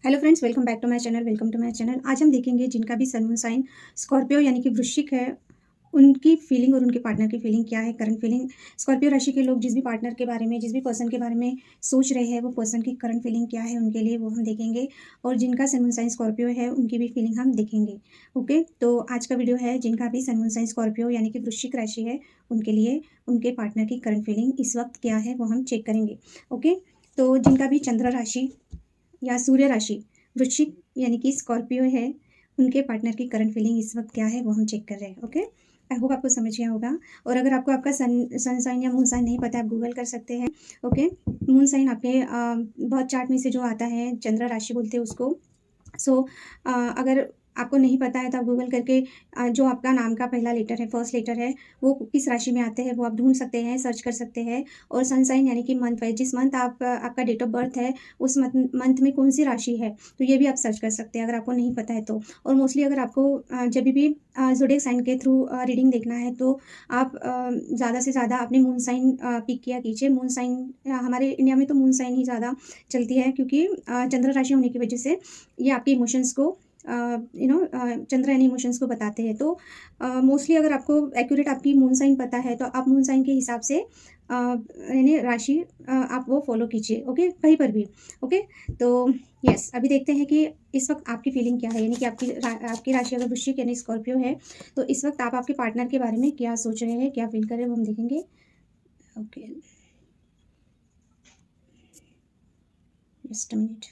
Hello friends, welcome back to my channel. आज हम देखेंगे जिनका भी सन मून साइन स्कॉर्पियो यानी कि वृश्चिक है, उनकी फीलिंग और उनके पार्टनर की फीलिंग क्या है, करंट फीलिंग। स्कॉर्पियो राशि के लोग जिस भी पार्टनर के बारे में, जिस भी पर्सन के बारे में सोच रहे हैं, वो पर्सन की करंट फीलिंग क्या है उनके लिए, वो हम देखेंगे। और जिनका सन मून साइन स्कॉर्पियो है, उनकी भी फीलिंग हम देखेंगे। ओके, तो आज का वीडियो है जिनका भी सन मून साइन स्कॉर्पियो यानी कि वृश्चिक राशि है, उनके लिए उनके पार्टनर की करंट फीलिंग इस वक्त क्या है, वो हम चेक करेंगे। ओके, तो जिनका भी चंद्र राशि या सूर्य राशि वृश्चिक यानी कि स्कॉर्पियो है, उनके पार्टनर की करंट फीलिंग इस वक्त क्या है, वो हम चेक कर रहे हैं। ओके, आई होप आपको समझ गया होगा। और अगर आपको आपका सन साइन या मून साइन नहीं पता, आप गूगल कर सकते हैं। ओके, मून साइन आपके बर्थ चार्ट में से जो आता है, चंद्र राशि बोलते हैं उसको। सो अगर आपको नहीं पता है तो आप गूगल करके जो आपका नाम का पहला लेटर है, फर्स्ट लेटर है, वो किस राशि में आते हैं वो आप ढूंढ सकते हैं, सर्च कर सकते हैं। और सन साइन यानी कि मंथ वाइज, जिस मंथ आपका डेट ऑफ बर्थ है, उस मंथ में कौन सी राशि है, तो ये भी आप सर्च कर सकते हैं अगर आपको नहीं पता है तो। और मोस्टली अगर आपको जब भी ज़ोडिएक साइन के थ्रू रीडिंग देखना है, तो आप ज़्यादा से ज़्यादा अपने मून साइन पिक किया कीजिए। मून साइन हमारे इंडिया में तो मून साइन ही ज़्यादा चलती है, क्योंकि चंद्र राशि होने की वजह से ये आपके इमोशंस को चंद्र यानी इमोशंस को बताते हैं। तो मोस्टली अगर आपको एक्यूरेट आपकी मून साइन पता है, तो आप मून साइन के हिसाब से यानी राशि आप वो फॉलो कीजिए। ओके, कहीं पर भी। ओके, तो यस, अभी देखते हैं कि इस वक्त आपकी फीलिंग क्या है, यानी कि आपकी राशि अगर वृश्चिक यानी स्कॉर्पियो है, तो इस वक्त आप आपके पार्टनर के बारे में क्या सोच रहे हैं, क्या फील कर रहे हैं, वो हम देखेंगे। ओके, जस्ट अ मिनट,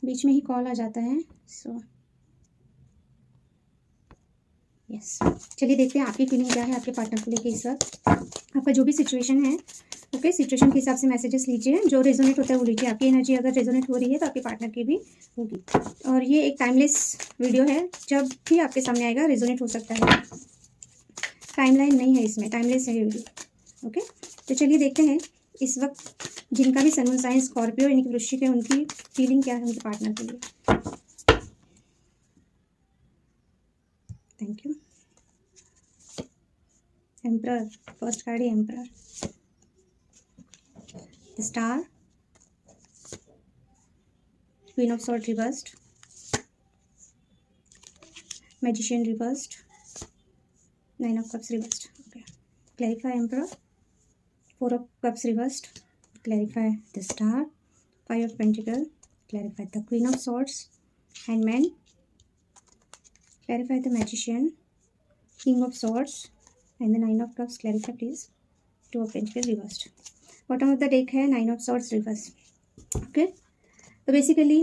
बीच में ही कॉल आ जाता है। सो यस, चलिए देखते हैं आपकी फीलिंग क्या है आपके पार्टनर को लेके इस वक्त। आपका जो भी सिचुएशन है, ओके, सिचुएशन के हिसाब से मैसेजेस लीजिए, जो रेजोनेट होता है वो लीजिए। आपकी एनर्जी अगर रेजोनेट हो रही है तो आपके पार्टनर की भी होगी। और ये एक टाइमलेस वीडियो है, जब भी आपके सामने आएगा रेजोनेट हो सकता है। टाइमलाइन नहीं है इसमें, टाइमलेस है ये वीडियो। ओके, तो चलिए देखते हैं इस वक्त जिनका भी सन मून साइन स्कॉर्पियो यानी कि वृश्चिक है, उनकी फीलिंग क्या है उनके पार्टनर के लिए। Thank you. Emperor, first card है emperor, star, queen of sword reversed, magician reversed, nine of cups reversed. Okay, clarify emperor, four of cups reversed, clarify the star, five of pentacle, clarify the queen of swords, hanged man, clarify the magician, king of swords, and the nine of cups. Clarify please, two of pentacles reversed. Bottom of the deck है nine of swords reverse. Okay, तो basically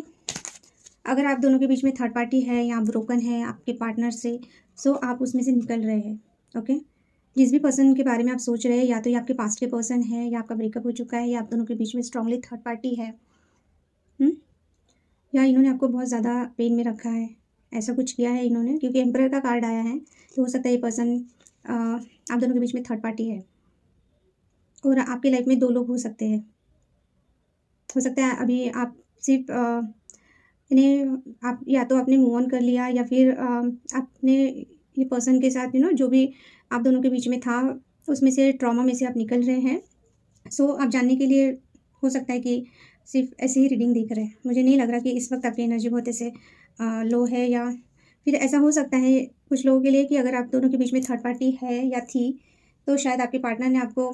अगर आप दोनों के बीच में third party है या broken है आपके पार्टनर से, सो आप उसमें से निकल रहे हैं। ओके, जिस भी पर्सन के बारे में आप सोच रहे हैं, या तो ये आपके पास्ट के पर्सन है, या आपका ब्रेकअप हो चुका है, या आप दोनों के बीच में स्ट्रांगली थर्ड पार्टी है, या इन्होंने आपको बहुत ज़्यादा पेन में रखा है, ऐसा कुछ किया है इन्होंने, क्योंकि एम्परर का कार्ड आया है। तो हो सकता है ये पर्सन आप दोनों के बीच में थर्ड पार्टी है, और आपकी लाइफ में दो लोग हो सकते हैं। हो सकता है अभी आप सिर्फ इन्हें आप या तो आपने मूव ऑन कर लिया, या फिर आपने ये पर्सन के साथ जो भी आप दोनों के बीच में था, उसमें से ट्रॉमा में से आप निकल रहे हैं। सो आप जानने के लिए हो सकता है कि सिर्फ ऐसे ही रीडिंग देख रहे हैं। मुझे नहीं लग रहा कि इस वक्त आपकी एनर्जी बहुत ऐसे लो है, या फिर ऐसा हो सकता है कुछ लोगों के लिए कि अगर आप दोनों के बीच में थर्ड पार्टी है या थी, तो शायद आपके पार्टनर ने आपको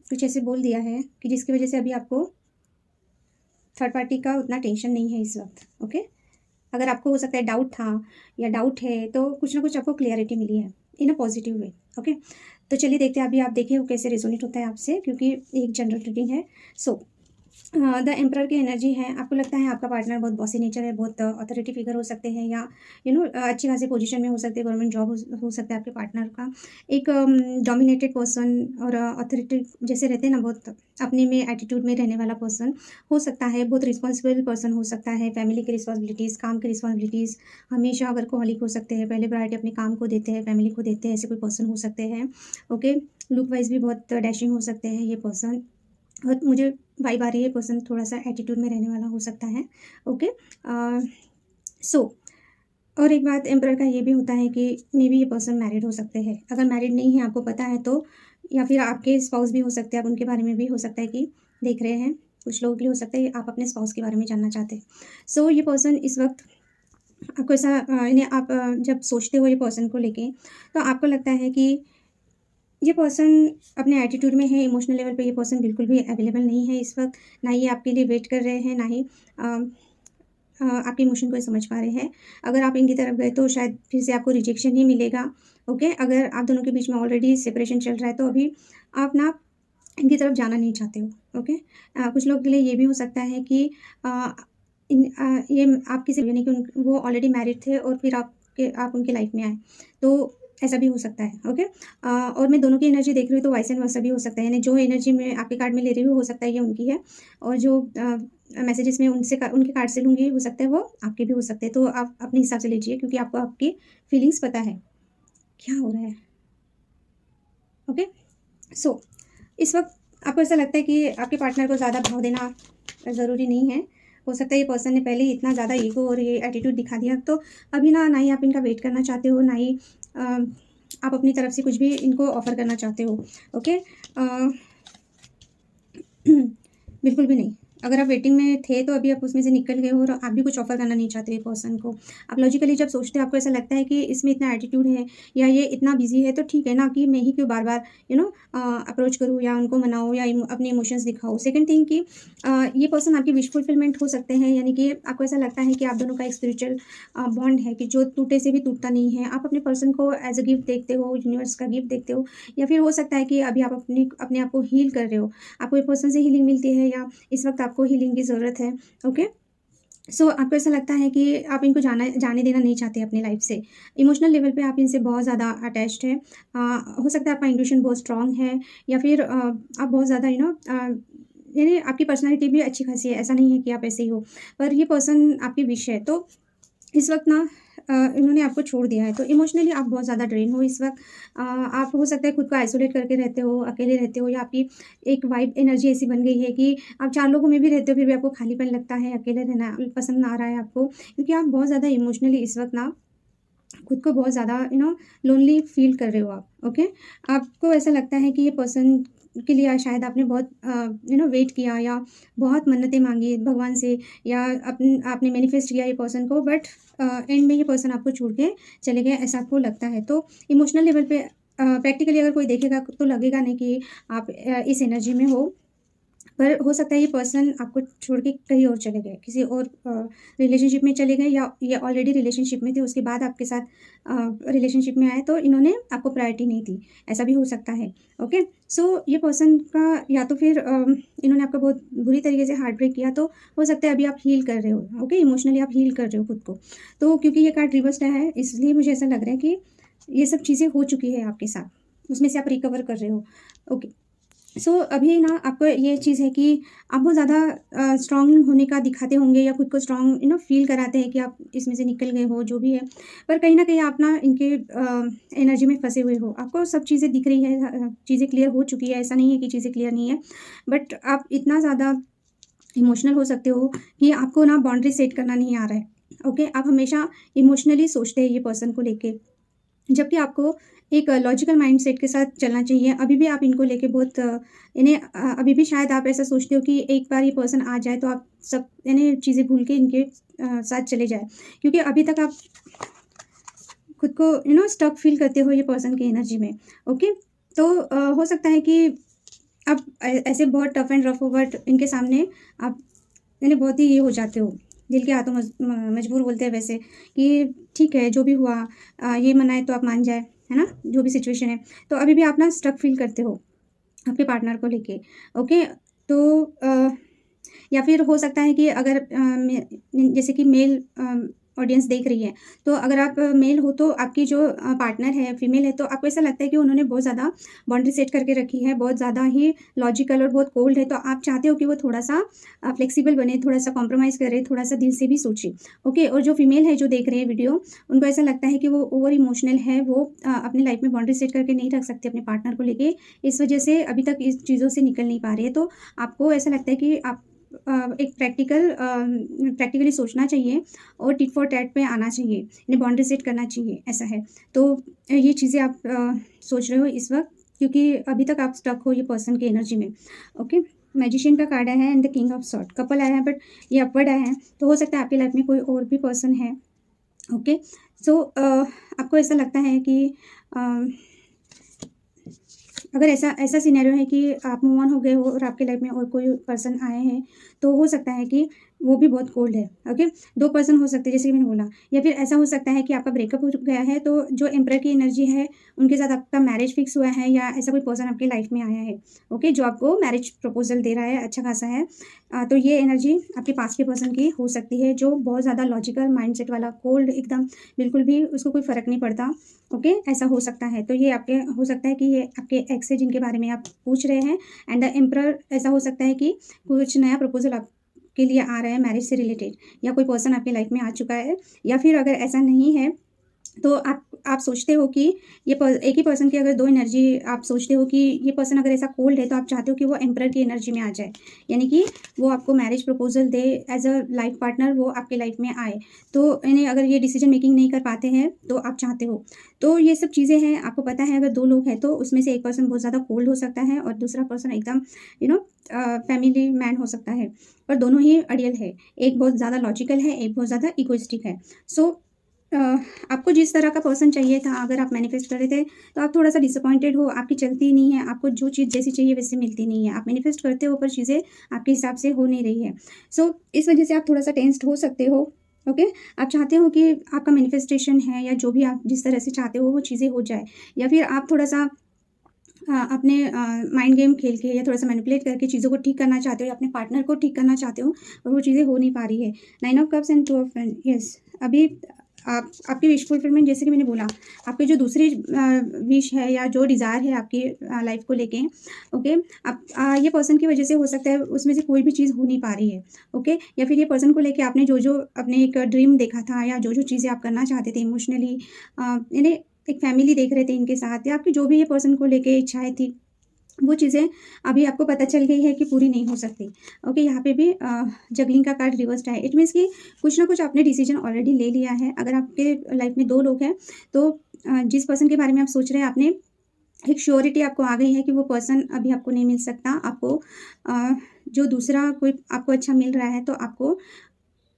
कुछ ऐसे बोल दिया है कि जिसकी वजह से अभी आपको थर्ड पार्टी का उतना टेंशन नहीं है इस वक्त। ओके, अगर आपको हो सकता है डाउट था या डाउट है, तो कुछ ना कुछ आपको क्लियरिटी मिली है इन अ पॉजिटिव वे। ओके, तो चलिए देखते हैं अभी आप देखें वो कैसे रेजोनेट होता है आपसे, क्योंकि एक जनरल रीडिंग है। सो द एम्परर की एनर्जी है। आपको लगता है आपका पार्टनर बहुत बॉसी नेचर है, बहुत अथॉरिटी फिगर हो सकते हैं, या अच्छी खासी पोजीशन में हो सकते हैं, गवर्नमेंट जॉब हो सकता है आपके पार्टनर का। एक डोमिनेटेड पर्सन और अथॉरिटी जैसे रहते हैं ना, बहुत अपने में एटीट्यूड में रहने वाला पर्सन हो सकता है। बहुत रिस्पॉन्सिबल पर्सन हो सकता है, फैमिली की रिस्पॉन्सिबिलिटीज़, काम की रिस्पॉन्सिबिलिटीज़, हमेशा वर्कोहॉलिक हो सकते हैं, पहले प्रायोरिटी अपने काम को देते हैं, फैमिली को देते हैं, ऐसे कोई पर्सन हो सकते हैं। ओके, लुक वाइज भी बहुत डैशिंग हो सकते हैं ये पर्सन, और मुझे वाइब आ रही है पर्सन थोड़ा सा एटीट्यूड में रहने वाला हो सकता है। ओके, सो और एक बात एम्परर का ये भी होता है कि मे बी ये पर्सन मैरिड हो सकते हैं। अगर मैरिड नहीं है आपको पता है तो, या फिर आपके स्पाउस भी हो सकते हैं, आप उनके बारे में भी हो सकता है कि देख रहे हैं। कुछ लोगों के लिए हो सकता है आप अपने स्पाउस के बारे में जानना चाहते हैं। सो ये पर्सन इस वक्त आपको ऐसा इन्हें आप जब सोचते हो ये पर्सन को लेके, तो आपको लगता है कि ये पर्सन अपने एटीट्यूड में है, इमोशनल लेवल पे ये पर्सन बिल्कुल भी अवेलेबल नहीं है इस वक्त। ना ही आपके लिए वेट कर रहे हैं, ना ही आपके इमोशन को ये समझ पा रहे हैं। अगर आप इनकी तरफ गए तो शायद फिर से आपको रिजेक्शन ही मिलेगा। ओके, अगर आप दोनों के बीच में ऑलरेडी सेपरेशन चल रहा है तो अभी आप ना इनकी तरफ जाना नहीं चाहते हो। ओके, कुछ लोग के लिए ये भी हो सकता है कि ये आप किसी यानी कि वो ऑलरेडी मैरिड थे और फिर आप उनके लाइफ में आए, तो ऐसा भी हो सकता है। ओके, और मैं दोनों की एनर्जी देख रही हूँ तो वाइस एंड वर्सा भी हो सकता है, यानी जो एनर्जी मैं आपके कार्ड में ले रही हूँ हो सकता है ये उनकी है, और जो मैसेजेस में उनके कार्ड से लूँगी हो सकता है वो आपके भी हो सकते हैं। तो आप अपने हिसाब से लीजिए, क्योंकि आपको आपकी फीलिंग्स पता है क्या हो रहा है। ओके, सो इस वक्त आपको ऐसा लगता है कि आपके पार्टनर को ज़्यादा भाव देना ज़रूरी नहीं है। हो सकता है ये पर्सन ने पहले ही इतना ज़्यादा ईगो और ये एटीट्यूड दिखा दिया, तो अभी ना ही आप इनका वेट करना चाहते हो, ना ही आप अपनी तरफ से कुछ भी इनको ऑफ़र करना चाहते हो। ओके, बिल्कुल भी नहीं। अगर आप वेटिंग में थे तो अभी आप उसमें से निकल गए हो और आप भी कुछ ऑफ़र करना नहीं चाहते हो पर्सन को। आप लॉजिकली जब सोचते हो आपको ऐसा लगता है कि इसमें इतना एटीट्यूड है या ये इतना बिज़ी है, तो ठीक है ना कि मैं ही क्यों बार-बार अप्रोच करूँ या उनको मनाऊँ या अपने इमोशंस दिखाऊँ। सेकंड थिंग कि ये पर्सन आपकी विश फुलफिलमेंट हो सकते हैं, यानी कि आपको ऐसा लगता है कि आप दोनों का एक स्पिरिचुअल बॉन्ड है कि जो टूटे से भी टूटता नहीं है। आप अपने पर्सन को एज़ अ गिफ्ट देखते हो, यूनिवर्स का गिफ्ट देखते हो, या फिर हो सकता है कि अभी आप अपने आप को हील कर रहे हो। आपको एक पर्सन से हीलिंग मिलती है या इस वक्त आपको हीलिंग की ज़रूरत है। ओके, सो आपको ऐसा लगता है कि आप इनको जाने देना नहीं चाहते अपनी लाइफ से। इमोशनल लेवल पे आप इनसे बहुत ज़्यादा अटैच्ड हैं। हो सकता है आपका इंट्यूशन बहुत स्ट्रॉन्ग है, या फिर आप बहुत ज़्यादा यानी आपकी पर्सनैलिटी भी अच्छी खासी है, ऐसा नहीं है कि आप ऐसे ही हो। पर ये पर्सन आपकी विश है, तो इस वक़्त ना इन्होंने आपको छोड़ दिया है, तो इमोशनली आप बहुत ज़्यादा ड्रेन हो इस वक़्त। आप हो सकता है खुद को आइसोलेट करके रहते हो, अकेले रहते हो, या आपकी एक वाइब एनर्जी ऐसी बन गई है कि आप 4 लोगों में भी रहते हो, फिर भी आपको खालीपन लगता है, अकेले रहना पसंद आ रहा है आपको। क्योंकि आप बहुत ज़्यादा इमोशनली इस वक़्त ना खुद को बहुत ज़्यादा लोनली फ़ील कर रहे हो आप। ओके, आपको ऐसा लगता है कि ये पर्सन के लिए शायद आपने बहुत वेट किया, या बहुत मन्नतें माँगी भगवान से, या आपने मैनिफेस्ट किया ये पर्सन को, बट एंड में ये पर्सन आपको छोड़ के चले गए, ऐसा आपको लगता है। तो इमोशनल लेवल पे प्रैक्टिकली अगर कोई देखेगा तो लगेगा नहीं कि आप इस एनर्जी में हो। पर हो सकता है ये पर्सन आपको छोड़ के कहीं और चले गए, किसी और रिलेशनशिप में चले गए, या ये ऑलरेडी रिलेशनशिप में थे, उसके बाद आपके साथ रिलेशनशिप में आए, तो इन्होंने आपको प्रायोरिटी नहीं दी, ऐसा भी हो सकता है। ओके, सो ये पर्सन का या तो फिर इन्होंने आपको बहुत बुरी तरीके से हार्ट ब्रेक किया, तो हो सकता है अभी आप हील कर रहे हो। ओके, इमोशनली आप हील कर रहे हो खुद को। तो क्योंकि ये कार्ड रिवर्स्ड है, इसलिए मुझे ऐसा लग रहा है कि ये सब चीज़ें हो चुकी है आपके साथ, उसमें से आप रिकवर कर रहे हो। ओके, सो अभी ना आपको ये चीज़ है कि आप बहुत ज़्यादा स्ट्रॉन्ग होने का दिखाते होंगे, या खुद को स्ट्रॉन्ग फ़ील कराते हैं कि आप इसमें से निकल गए हो, जो भी है। पर कहीं न कहीं आप ना इनके एनर्जी में फँसे हुए हो। आपको सब चीज़ें दिख रही है, चीज़ें क्लियर हो चुकी है, ऐसा नहीं है कि चीज़ें क्लियर नहीं है। बट आप इतना ज़्यादा इमोशनल हो सकते हो कि आपको ना बाउंड्री सेट करना नहीं आ रहा है। ओके, आप हमेशा इमोशनली सोचते हैं ये पर्सन को लेके। जबकि आपको एक लॉजिकल माइंडसेट के साथ चलना चाहिए। अभी भी आप इनको लेके बहुत अभी भी शायद आप ऐसा सोचते हो कि एक बार ये पर्सन आ जाए तो आप सब चीज़ें भूल के इनके साथ चले जाएँ। क्योंकि अभी तक आप खुद को स्टक फ़ील करते हो ये पर्सन की एनर्जी में। ओके, तो हो सकता है कि आप ऐसे बहुत टफ एंड रफ हो, बट इनके सामने आप बहुत ही ये हो जाते हो, दिल के हाथों मजबूर बोलते हैं वैसे, कि ठीक है जो भी हुआ, ये मनाए तो आप मान जाए, है ना? जो भी सिचुएशन है। तो अभी भी आप ना स्टक फ़ील करते हो आपके पार्टनर को लेके। ओके, तो या फिर हो सकता है कि अगर जैसे कि मेल ऑडियंस देख रही है, तो अगर आप मेल हो तो आपकी जो पार्टनर है, फीमेल है, तो आपको ऐसा लगता है कि उन्होंने बहुत ज़्यादा बाउंड्री सेट करके रखी है, बहुत ज़्यादा ही लॉजिकल और बहुत कोल्ड है, तो आप चाहते हो कि वो थोड़ा-सा फ्लेक्सिबल बने, थोड़ा-सा कॉम्प्रोमाइज़ करे, थोड़ा-सा दिल से भी सोचे। ओके, और जो फीमेल है, जो देख रहे हैं वीडियो, उनको ऐसा लगता है कि वो ओवर इमोशनल है, वो अपनी लाइफ में बाउंड्री सेट करके नहीं रख सकते अपने पार्टनर को लेके, इस वजह से अभी तक इस चीज़ों से निकल नहीं पा रही है। तो आपको ऐसा लगता है कि आप एक प्रैक्टिकली सोचना चाहिए और टिट फॉर टैट पे आना चाहिए, इन्हें बाउंड्री सेट करना चाहिए, ऐसा है। तो ये चीज़ें आप सोच रहे हो इस वक़्त, क्योंकि अभी तक आप स्टक हो ये पर्सन की एनर्जी में। ओके? मैजिशियन का कार्ड आया है and the king of sword, couple आया है बट ये अपवर्ड आया है, तो हो सकता है आपकी लाइफ में कोई और भी पर्सन है। ओके, सो आपको ऐसा लगता है कि अगर ऐसा ऐसा सिनेरियो है कि आप मूव ऑन हो गए हो और आपके लाइफ में और कोई पर्सन आए हैं, तो हो सकता है कि वो भी बहुत कोल्ड है। ओके, 2 पर्सन हो सकते हैं जैसे कि मैंने बोला, या फिर ऐसा हो सकता है कि आपका ब्रेकअप हो गया है, तो जो एम्परर की एनर्जी है उनके साथ आपका मैरिज फिक्स हुआ है, या ऐसा कोई पर्सन आपकी लाइफ में आया है। ओके, जो आपको मैरिज प्रपोजल दे रहा है, अच्छा खासा है। तो ये एनर्जी आपके पास के पर्सन की हो सकती है, जो बहुत ज़्यादा लॉजिकल माइंडसेट वाला, कोल्ड एकदम, बिल्कुल भी उसको कोई फ़र्क नहीं पड़ता। ओके, ऐसा हो सकता है। तो ये आपके हो सकता है कि ये आपके एक्स है जिनके बारे में आप पूछ रहे हैं, एंड द एम्परर, ऐसा हो सकता है कि कुछ नया प्रपोजल आपके लिए आ रहा है मैरिज से रिलेटेड, या कोई पर्सन आपकी लाइफ में आ चुका है। या फिर अगर ऐसा नहीं है, तो आप सोचते हो कि एक ही पर्सन की अगर 2 एनर्जी, आप सोचते हो कि ये पर्सन अगर ऐसा कोल्ड है, तो आप चाहते हो कि वो एम्परर की एनर्जी में आ जाए, यानी कि वो आपको मैरिज प्रपोजल दे, एज अ लाइफ पार्टनर वो आपके लाइफ में आए। तो यानी अगर ये डिसीजन मेकिंग नहीं कर पाते हैं, तो आप चाहते हो। तो ये सब चीज़ें हैं, आपको पता है। अगर 2 लोग हैं, तो उसमें से एक पर्सन बहुत ज़्यादा कोल्ड हो सकता है और दूसरा पर्सन एकदम यू नो फैमिली मैन हो सकता है, और दोनों ही अड़ियल है। एक बहुत ज़्यादा लॉजिकल है, एक बहुत ज़्यादा इगोइस्टिक है। सो अ, आपको जिस तरह का पर्सन चाहिए था, अगर आप मैनिफेस्ट कर रहे थे, तो आप थोड़ा-सा डिसअपॉइंटेड हो, आपकी चलती नहीं है, आपको जो चीज़ जैसी चाहिए वैसी मिलती नहीं है। आप मैनिफेस्ट करते हो, पर चीज़ें आपके हिसाब से हो नहीं रही है। सो इस वजह से आप थोड़ा-सा टेंस्ड हो सकते हो। ओके? आप चाहते हो कि आपका मैनिफेस्टेशन है, या जो भी आप जिस तरह से चाहते हो वो चीज़ें हो जाए, या फिर आप थोड़ा-सा अपने माइंड गेम खेल के या थोड़ा-सा मैनिपुलेट करके चीज़ों को ठीक करना चाहते हो, या अपने पार्टनर को ठीक करना चाहते हो, और वो चीज़ें हो नहीं पा रही है। 9 of cups and 2 of pen, yes, अभी आपकी विश फुलफिलमेंट, जैसे कि मैंने बोला, आपकी जो दूसरी विश है या जो डिज़ायर है आपकी लाइफ़ को लेके, ओके, अब ये पर्सन की वजह से हो सकता है उसमें से कोई भी चीज़ हो नहीं पा रही है। ओके, या फिर ये पर्सन को लेके आपने जो-जो अपने एक ड्रीम देखा था, या जो-जो चीज़ें आप करना चाहते थे इमोशनली, यानी एक फैमिली देख रहे थे इनके साथ, या आपकी जो भी ये पर्सन को लेके इच्छाएँ थी, वो चीज़ें अभी आपको पता चल गई है कि पूरी नहीं हो सकती। ओके, यहाँ पे भी जगलिंग का कार्ड रिवर्स्ड है। इट मीन्स कि कुछ ना कुछ आपने डिसीजन ऑलरेडी ले लिया है। अगर आपके लाइफ में 2 लोग हैं, तो जिस पर्सन के बारे में आप सोच रहे हैं, आपने एक श्योरिटी आपको आ गई है कि वो पर्सन अभी आपको नहीं मिल सकता। आपको जो दूसरा कोई आपको अच्छा मिल रहा है, तो आपको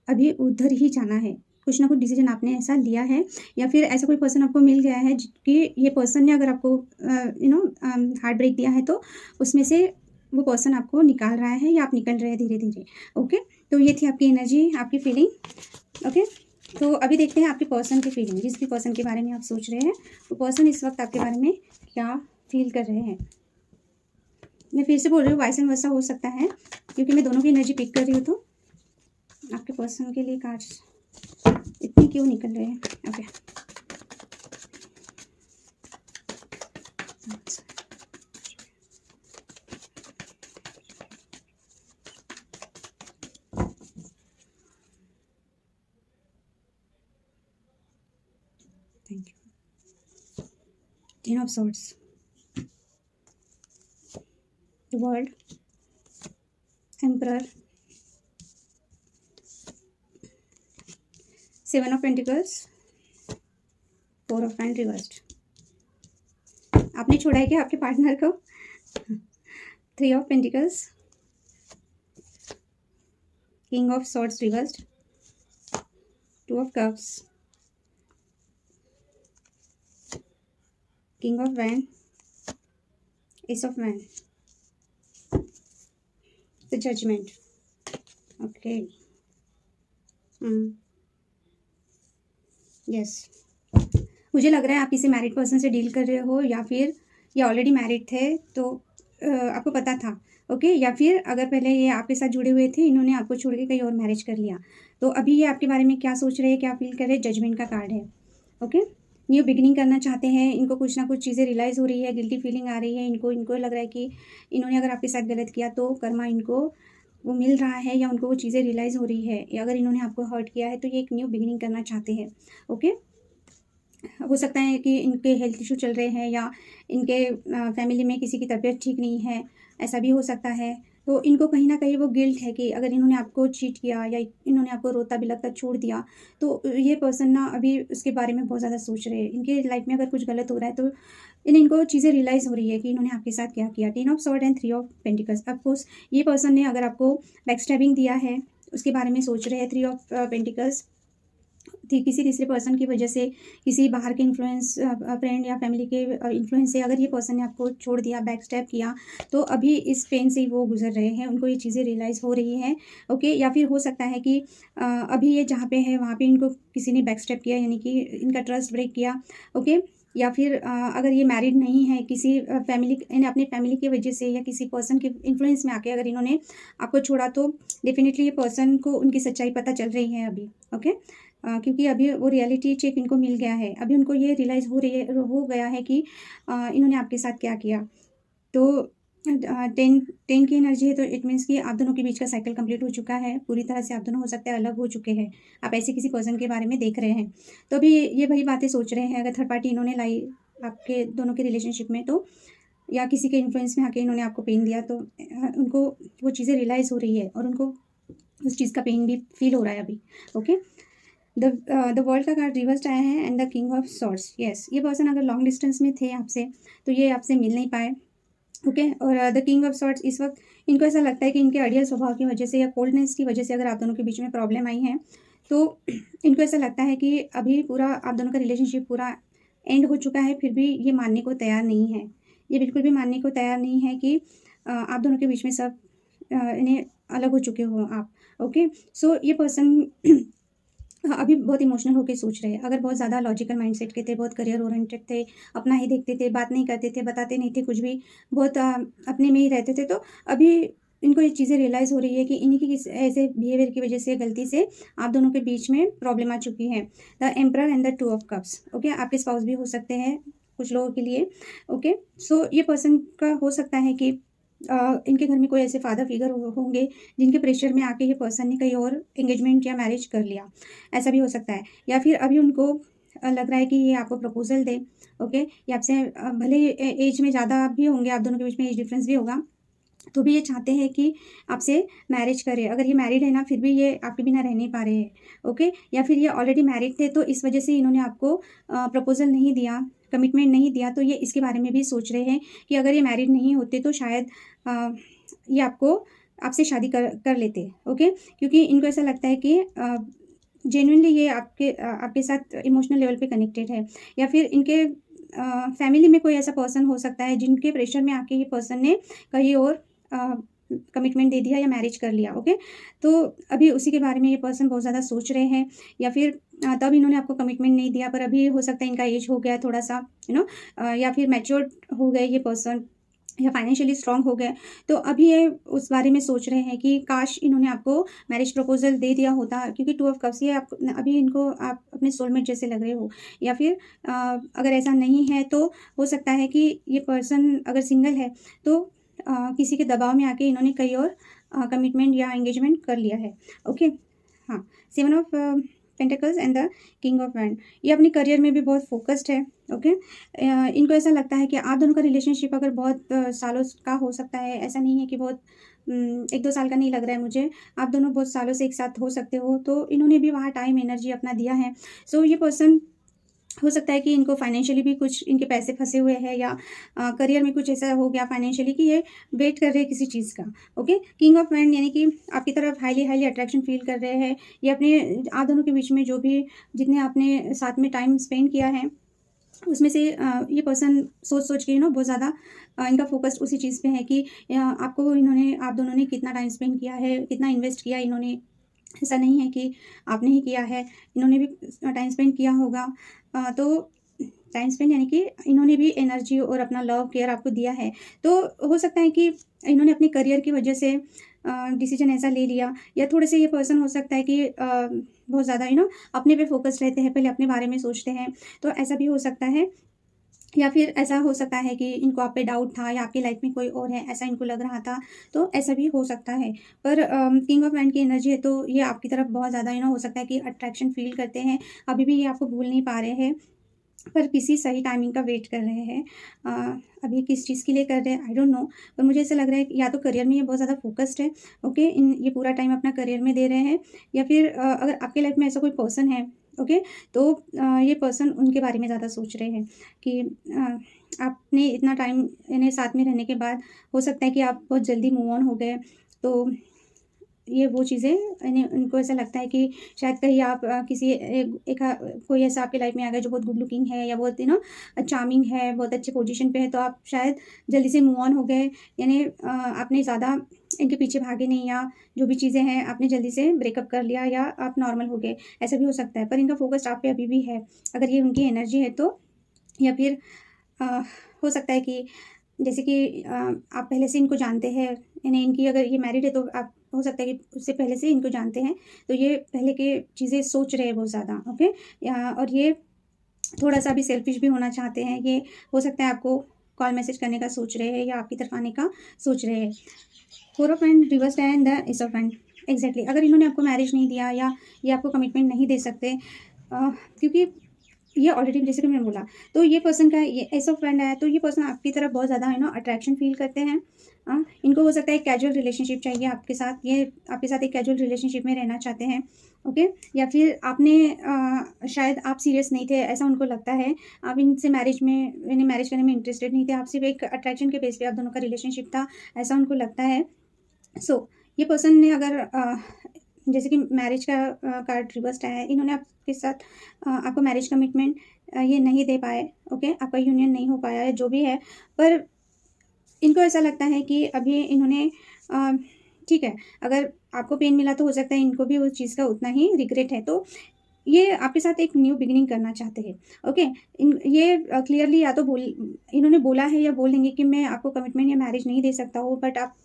अभी उधर ही जाना है। कुछ ना कुछ डिसीजन आपने ऐसा लिया है, या फिर ऐसा कोई पर्सन आपको मिल गया है कि ये पर्सन ने अगर आपको हार्ट ब्रेक दिया है, तो उसमें से वो पर्सन आपको निकाल रहा है, या आप निकल रहे हैं धीरे-धीरे। ओके, तो ये थी आपकी एनर्जी, आपकी फीलिंग। ओके, तो अभी देखते हैं आपके पर्सन की फीलिंग। जिस भी पर्सन के बारे में आप सोच रहे हैं, वो पर्सन इस वक़्त आपके बारे में क्या फ़ील कर रहे हैं। मैं फिर से बोल रही हूँ, वाइस एंड वर्सा हो सकता है, क्योंकि मैं दोनों की एनर्जी पिक कर रही हूँ। तो आपके पर्सन के लिए कार्ड्स इतने क्यों निकल रहे हैं? Okay, thank you. 10 of swords, the world, emperor, 7 of pentacles, 4 of hand reversed. आपने छोड़ा है क्या आपके पार्टनर को? 3 of pentacles, king of swords reversed, 2 of cups, king of van, S of van, the judgement. Okay, yes, मुझे लग रहा है आप किसी मैरिड पर्सन से डील कर रहे हो, या फिर ये ऑलरेडी मैरिड थे, तो आपको पता था। ओके, या फिर अगर पहले ये आपके साथ जुड़े हुए थे, इन्होंने आपको छोड़ के कहीं और मैरिज कर लिया, तो अभी ये आपके बारे में क्या सोच रहे हैं, क्या फील कर रहे हैं? जजमेंट का कार्ड है। ओके, न्यू बिगिनिंग करना चाहते हैं, इनको कुछ ना कुछ चीज़ें रियलाइज़ हो रही है, गिल्टी फीलिंग आ रही है इनको। इनको लग रहा है कि इन्होंने अगर आपके साथ गलत किया, तो कर्मा इनको वो मिल रहा है, या उनको वो चीज़ें रियलाइज़ हो रही है, या अगर इन्होंने आपको हर्ट किया है, तो ये एक न्यू बिगिनिंग करना चाहते हैं। ओके, हो सकता है कि इनके हेल्थ इशू चल रहे हैं, या इनके फैमिली में किसी की तबीयत ठीक नहीं है, ऐसा भी हो सकता है। तो इनको कहीं न कहीं वो गिल्ट है कि अगर इन्होंने आपको चीट किया या इन्होंने आपको रोता-बिलखता छोड़ दिया, तो ये पर्सन ना अभी उसके बारे में बहुत ज़्यादा सोच रहे हैं। इनके लाइफ़ में अगर कुछ गलत हो रहा है तो इनको चीज़ें रियलाइज़ हो रही है कि इन्होंने आपके साथ क्या किया। 10 of sword and 3 of pentacles. Of course ये पर्सन ने अगर आपको बैकस्टैबिंग दिया है, उसके बारे में सोच रहे हैं। 3 ऑफ पेंटिकल्स किसी तीसरे पर्सन की वजह से, किसी बाहर के इन्फ्लुएंस फ्रेंड या फैमिली के इन्फ्लुएंस से अगर ये पर्सन ने आपको छोड़ दिया, बैक स्टेप किया, तो अभी इस पेन से वो गुजर रहे हैं। उनको ये चीज़ें रियलाइज़ हो रही हैं, ओके। या फिर हो सकता है कि अभी ये जहाँ पे है वहाँ पे इनको किसी ने बैक स्टेप किया, यानी कि इनका ट्रस्ट ब्रेक किया, ओके। या फिर अगर ये मैरिड नहीं है, किसी फैमिली यानी अपनी फैमिली की वजह से या किसी पर्सन के इन्फ्लुएंस में आके अगर इन्होंने आपको छोड़ा, तो डेफिनेटली ये पर्सन को उनकी सच्चाई पता चल रही है अभी, ओके। क्योंकि अभी वो रियलिटी चेक इनको मिल गया है। अभी उनको ये रियलाइज़ हो गया है कि इन्होंने आपके साथ क्या किया। तो 10 की एनर्जी है, तो इट मीन्स कि आप दोनों के बीच का साइकिल कंप्लीट हो चुका है। पूरी तरह से आप दोनों हो सकता है अलग हो चुके हैं। आप ऐसे किसी पर्सन के बारे में देख रहे हैं। तो अभी ये वही बातें सोच रहे हैं, अगर थर्ड पार्टी इन्होंने लाई आपके दोनों के रिलेशनशिप में, तो या किसी के इन्फ्लुएंस में आके इन्होंने आपको पेन दिया, तो उनको वो चीज़ें रियलाइज़ हो रही है और उनको उस चीज़ का पेन भी फ़ील हो रहा है अभी, ओके। द वर्ल्ड का कार्ड रिवर्स्ड आया है and the king of swords. Yes, ये पर्सन अगर लॉन्ग डिस्टेंस में थे आपसे, तो ये आपसे मिल नहीं पाए, ओके। और द किंग ऑफ सॉर्ड्स इस वक्त इनको ऐसा लगता है कि इनके अड़ियल स्वभाव की वजह से या कोल्डनेस की वजह से अगर आप दोनों के बीच में प्रॉब्लम आई है, तो इनको ऐसा लगता है कि अभी पूरा आप दोनों का रिलेशनशिप पूरा एंड हो चुका है, फिर भी ये मानने को तैयार नहीं है। ये बिल्कुल भी मानने को तैयार नहीं है कि आप दोनों के बीच में सब इन्हें अलग हो चुके हो आप, ओके। सो ये पर्सन हाँ, अभी बहुत इमोशनल होके सोच रहे हैं। अगर बहुत ज़्यादा लॉजिकल माइंडसेट के थे, बहुत करियर ओरिएंटेड थे, अपना ही देखते थे, बात नहीं करते थे, बताते नहीं थे कुछ भी, बहुत अपने में ही रहते थे, तो अभी इनको ये चीज़ें रियलाइज़ हो रही है कि इन्हीं की किस ऐसे बिहेवियर की वजह से, गलती से आप दोनों के बीच में प्रॉब्लम आ चुकी है। The emperor and the 2 of cups, okay. आपके स्पाउस भी हो सकते हैं कुछ लोगों के लिए, ओके। सो ये पर्सन का हो सकता है कि इनके घर में कोई ऐसे फादर फिगर होंगे जिनके प्रेशर में आके ये पर्सन ने कहीं और एंगेजमेंट या मैरिज कर लिया, ऐसा भी हो सकता है। या फिर अभी उनको लग रहा है कि ये आपको प्रपोजल दे, ओके। या आपसे भले एज में ज़्यादा भी होंगे, आप दोनों के बीच में एज डिफरेंस भी होगा, तो भी ये चाहते हैं कि आपसे मैरिज करें। अगर ये मैरिड है ना, फिर भी ये आपके बिना रह नहीं पा रहे हैं, ओके। या फिर ये ऑलरेडी मैरिड थे, तो इस वजह से इन्होंने आपको प्रपोजल नहीं दिया, कमिटमेंट नहीं दिया, तो ये इसके बारे में भी सोच रहे हैं कि अगर ये मैरिड नहीं होते तो शायद ये आपसे शादी कर लेते, ओके। क्योंकि इनको ऐसा लगता है कि जेन्युइनली ये आपके साथ इमोशनल लेवल पे कनेक्टेड है। या फिर इनके फैमिली में कोई ऐसा पर्सन हो सकता है जिनके प्रेशर में आके ये पर्सन ने कहीं और कमिटमेंट दे दिया या मैरिज कर लिया, ओके। तो अभी उसी के बारे में ये पर्सन बहुत ज़्यादा सोच रहे हैं। या फिर तब इन्होंने आपको कमिटमेंट नहीं दिया, पर अभी हो सकता है इनका एज हो गया थोड़ा-सा, या फिर मैच्योर्ड हो गए ये पर्सन, या फाइनेंशियली स्ट्रांग हो गए। तो अभी ये उस बारे में सोच रहे हैं कि काश इन्होंने आपको मैरिज प्रपोजल दे दिया होता, क्योंकि 2 ऑफ कप्स, ये आप अभी इनको आप अपने सोलमेट जैसे लग रहे हो। या फिर अगर ऐसा नहीं है, तो हो सकता है कि ये पर्सन अगर सिंगल है, तो किसी के दबाव में आके इन्होंने कहीं और कमिटमेंट या एंगेजमेंट कर लिया है, ओके। हाँ, 7 of pentacles and the king of wand, ये अपने करियर में भी बहुत फोकस्ड है, ओके। इनको ऐसा लगता है कि आप दोनों का रिलेशनशिप अगर बहुत सालों का हो सकता है, ऐसा नहीं है कि बहुत 1-2 साल का नहीं लग रहा है मुझे, आप दोनों बहुत सालों से एक साथ हो सकते हो, तो इन्होंने भी वहाँ टाइम एनर्जी अपना दिया है। सो ये पर्सन हो सकता है कि इनको फाइनेंशियली भी कुछ इनके पैसे फँसे हुए हैं, या करियर में कुछ ऐसा हो गया फाइनेंशियली कि ये वेट कर रहे हैं किसी चीज़ का, ओके। किंग ऑफ वैंड यानी कि आपकी तरफ हाईली अट्रैक्शन फ़ील कर रहे हैं। ये अपने आप दोनों के बीच में जो भी जितने आपने साथ में टाइम स्पेंड किया है, उसमें से ये पर्सन सोच के बहुत ज़्यादा इनका फ़ोकस उसी चीज़ पे है कि आप दोनों ने कितना टाइम स्पेंड किया है, कितना इन्वेस्ट किया इन्होंने। ऐसा नहीं है कि आपने ही किया है, इन्होंने भी टाइम स्पेंड किया होगा। तो टाइम स्पेंड यानी कि इन्होंने भी एनर्जी और अपना लव केयर आपको दिया है। तो हो सकता है कि इन्होंने अपने करियर की वजह से डिसीजन ऐसा ले लिया, या थोड़े से ये पर्सन हो सकता है कि बहुत ज़्यादा अपने पे फोकस रहते हैं, पहले अपने बारे में सोचते हैं, तो ऐसा भी हो सकता है। या फिर ऐसा हो सकता है कि इनको आप पे डाउट था, या आपकी लाइफ में कोई और है, ऐसा इनको लग रहा था, तो ऐसा भी हो सकता है। पर किंग ऑफ वैंड की एनर्जी है, तो ये आपकी तरफ बहुत ज़्यादा हो सकता है कि अट्रैक्शन फ़ील करते हैं, अभी भी ये आपको भूल नहीं पा रहे हैं। पर किसी सही टाइमिंग का वेट कर रहे हैं। अभी किस चीज़ के लिए कर रहे हैं आई डोंट नो, पर मुझे ऐसा लग रहा है कि या तो करियर में ये बहुत ज़्यादा फोकस्ड है, ओके, इन ये पूरा टाइम अपना करियर में दे रहे हैं, या फिर अगर आपके लाइफ में ऐसा कोई पर्सन है, ओके, तो ये पर्सन उनके बारे में ज़्यादा सोच रहे हैं कि आपने इतना टाइम इन्हें साथ में रहने के बाद हो सकता है कि आप बहुत जल्दी मूव ऑन हो गए। तो ये वो चीज़ें इन्हें उनको ऐसा लगता है कि शायद कहीं आप किसी कोई ऐसा आपके लाइफ में आ गया जो बहुत गुड लुकिंग है या बहुत चार्मिंग है, बहुत अच्छे पोजीशन पे है, तो आप शायद जल्दी से मूव ऑन हो गए, यानी आपने ज़्यादा इनके पीछे भागे नहीं, या जो भी चीज़ें हैं आपने जल्दी से ब्रेकअप कर लिया या आप नॉर्मल हो गए, ऐसा भी हो सकता है। पर इनका फोकस आप पे अभी भी है, अगर ये उनकी एनर्जी है तो। या फिर अ, हो सकता है कि जैसे कि आप पहले से इनको जानते हैं, यानी इनकी अगर ये मैरिड है तो आप हो सकता है कि उससे पहले से इनको जानते हैं, तो ये पहले की चीज़ें सोच रहे हैं बहुत ज़्यादा, ओके। और ये थोड़ा-सा भी सेल्फिश भी होना चाहते हैं, ये हो सकता है आपको कॉल मैसेज करने का सोच रहे हैं या आपकी तरफ आने का सोच रहे हैं। Four of hand reversed and the S of hand, exactly. अगर इन्होंने आपको मैरिज नहीं दिया या ये आपको कमिटमेंट नहीं दे सकते, क्योंकि ये ऑलरेडी जैसे कि मैंने बोला, तो ये पर्सन का ये एस ऑफ फ्रेंड है, तो ये पर्सन आपकी तरफ बहुत ज़्यादा अट्रैक्शन फील करते हैं। इनको हो सकता है एक कैजुअल रिलेशनशिप चाहिए आपके साथ, ये आपके साथ एक कैजुअल रिलेशनशिप में रहना चाहते हैं, ओके। या फिर आपने शायद आप सीरियस नहीं थे, ऐसा उनको लगता है, आप इनसे मैरिज में यानी मैरिज करने में इंटरेस्टेड नहीं थे, आप सिर्फ एक अट्रैक्शन के बेस पे आप दोनों का रिलेशनशिप था, ऐसा उनको लगता है। सो ये पर्सन ने अगर जैसे कि मैरिज का कार्ड रिवर्स्ड आया है, इन्होंने आपके साथ आपको मैरिज कमिटमेंट ये नहीं दे पाए, ओके, आपका यूनियन नहीं हो पाया है, जो भी है, पर इनको ऐसा लगता है कि अभी इन्होंने ठीक है, अगर आपको पेन मिला तो हो सकता है इनको भी उस चीज़ का उतना ही रिग्रेट है, तो ये आपके साथ एक न्यू बिगिनिंग करना चाहते हैं, ओके। ये क्लियरली या तो इन्होंने बोला है या बोल देंगे कि मैं आपको कमिटमेंट या मैरिज नहीं दे सकता हूँ, बट आप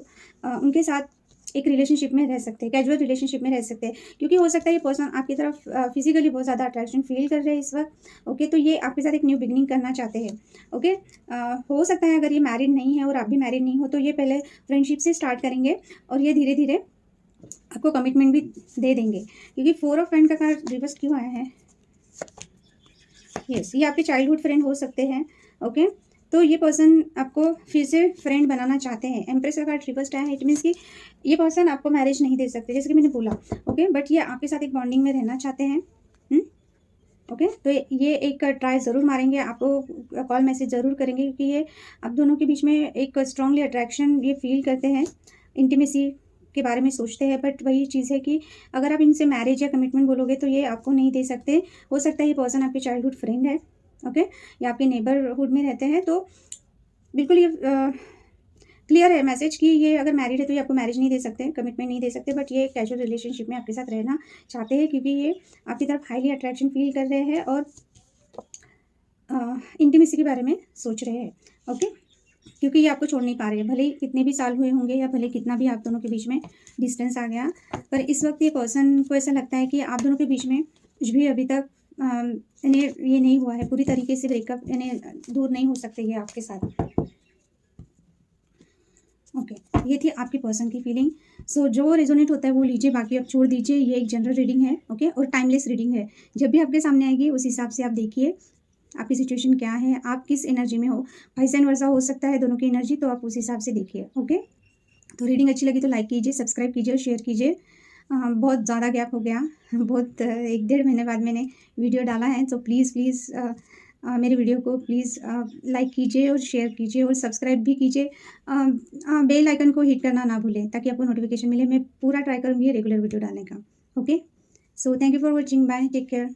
उनके साथ एक रिलेशनशिप में रह सकते हैं, कैजुअल रिलेशनशिप में रह सकते हैं, क्योंकि हो सकता है ये पर्सन आपकी तरफ फिजिकली बहुत ज़्यादा अट्रैक्शन फील कर रहे हैं इस वक्त, ओके। तो ये आपके साथ एक न्यू बिगिनिंग करना चाहते हैं, ओके। हो सकता है अगर ये मैरिड नहीं है और आप भी मैरिड नहीं हो, तो ये पहले फ्रेंडशिप से स्टार्ट करेंगे और ये धीरे धीरे आपको कमिटमेंट भी दे देंगे, क्योंकि फोर ऑफ फ्रेंड का कार्ड रिवर्स क्यों आया है। यस, ये आपके चाइल्डहुड फ्रेंड हो सकते हैं, ओके। तो ये पर्सन आपको फिर से फ्रेंड बनाना चाहते हैं। एम्प्रेस का कार्ड रिवर्स्ड आया है, इट मीन्स कि ये पर्सन आपको मैरिज नहीं दे सकते, जैसे कि मैंने बोला, ओके, बट ये आपके साथ एक बॉन्डिंग में रहना चाहते हैं, ओके। तो ये एक ट्राई ज़रूर मारेंगे, आपको कॉल मैसेज ज़रूर करेंगे, क्योंकि ये आप दोनों के बीच में एक स्ट्रांगली अट्रैक्शन ये फील करते हैं, इंटीमेसी के बारे में सोचते हैं, बट वही चीज़ है कि अगर आप इनसे मैरिज या कमिटमेंट बोलोगे तो ये आपको नहीं दे सकते। हो सकता है ये पर्सन आपके चाइल्डहुड फ्रेंड है, ओके, या आपके नेबरहुड में रहते हैं, तो बिल्कुल ये क्लियर है मैसेज कि ये अगर मैरिड है तो ये आपको मैरिज नहीं दे सकते, कमिटमेंट नहीं दे सकते, बट ये कैजुअल रिलेशनशिप में आपके साथ रहना चाहते हैं, क्योंकि ये आपकी तरफ हाईली अट्रैक्शन फील कर रहे हैं और इंटीमेसी के बारे में सोच रहे हैं, ओके। क्योंकि ये आपको छोड़ नहीं पा रहे हैं, भले ही कितने भी साल हुए होंगे या भले कितना भी आप दोनों के बीच में डिस्टेंस आ गया, पर इस वक्त ये पर्सन को ऐसा लगता है कि आप दोनों के बीच में कुछ भी अभी तक यानी ये नहीं हुआ है पूरी तरीके से, ब्रेकअप यानी दूर नहीं हो सकते ये आपके साथ, ओके। ये थी आपके पर्सन की फीलिंग। सो जो रेजोनेट होता है वो लीजिए, बाकी आप छोड़ दीजिए। ये एक जनरल रीडिंग है, ओके, और टाइमलेस रीडिंग है। जब भी आपके सामने आएगी उस हिसाब से आप देखिए आपकी सिचुएशन क्या है, आप किस एनर्जी में हो, वाइस एंड वर्सा हो सकता है दोनों की एनर्जी, तो आप उस हिसाब से देखिए, ओके। तो रीडिंग अच्छी लगी तो लाइक कीजिए, सब्सक्राइब कीजिए और शेयर कीजिए। बहुत ज़्यादा गैप हो गया, बहुत 1-1.5 महीने बाद मैंने वीडियो डाला है, तो प्लीज़ प्लीज़ मेरे वीडियो को प्लीज़ लाइक कीजिए और शेयर कीजिए और सब्सक्राइब भी कीजिए। बेल आइकन को हिट करना ना भूलें, ताकि आपको नोटिफिकेशन मिले। मैं पूरा ट्राई करूँगी रेगुलर वीडियो डालने का, okay. So thank you for watching, bye, take care.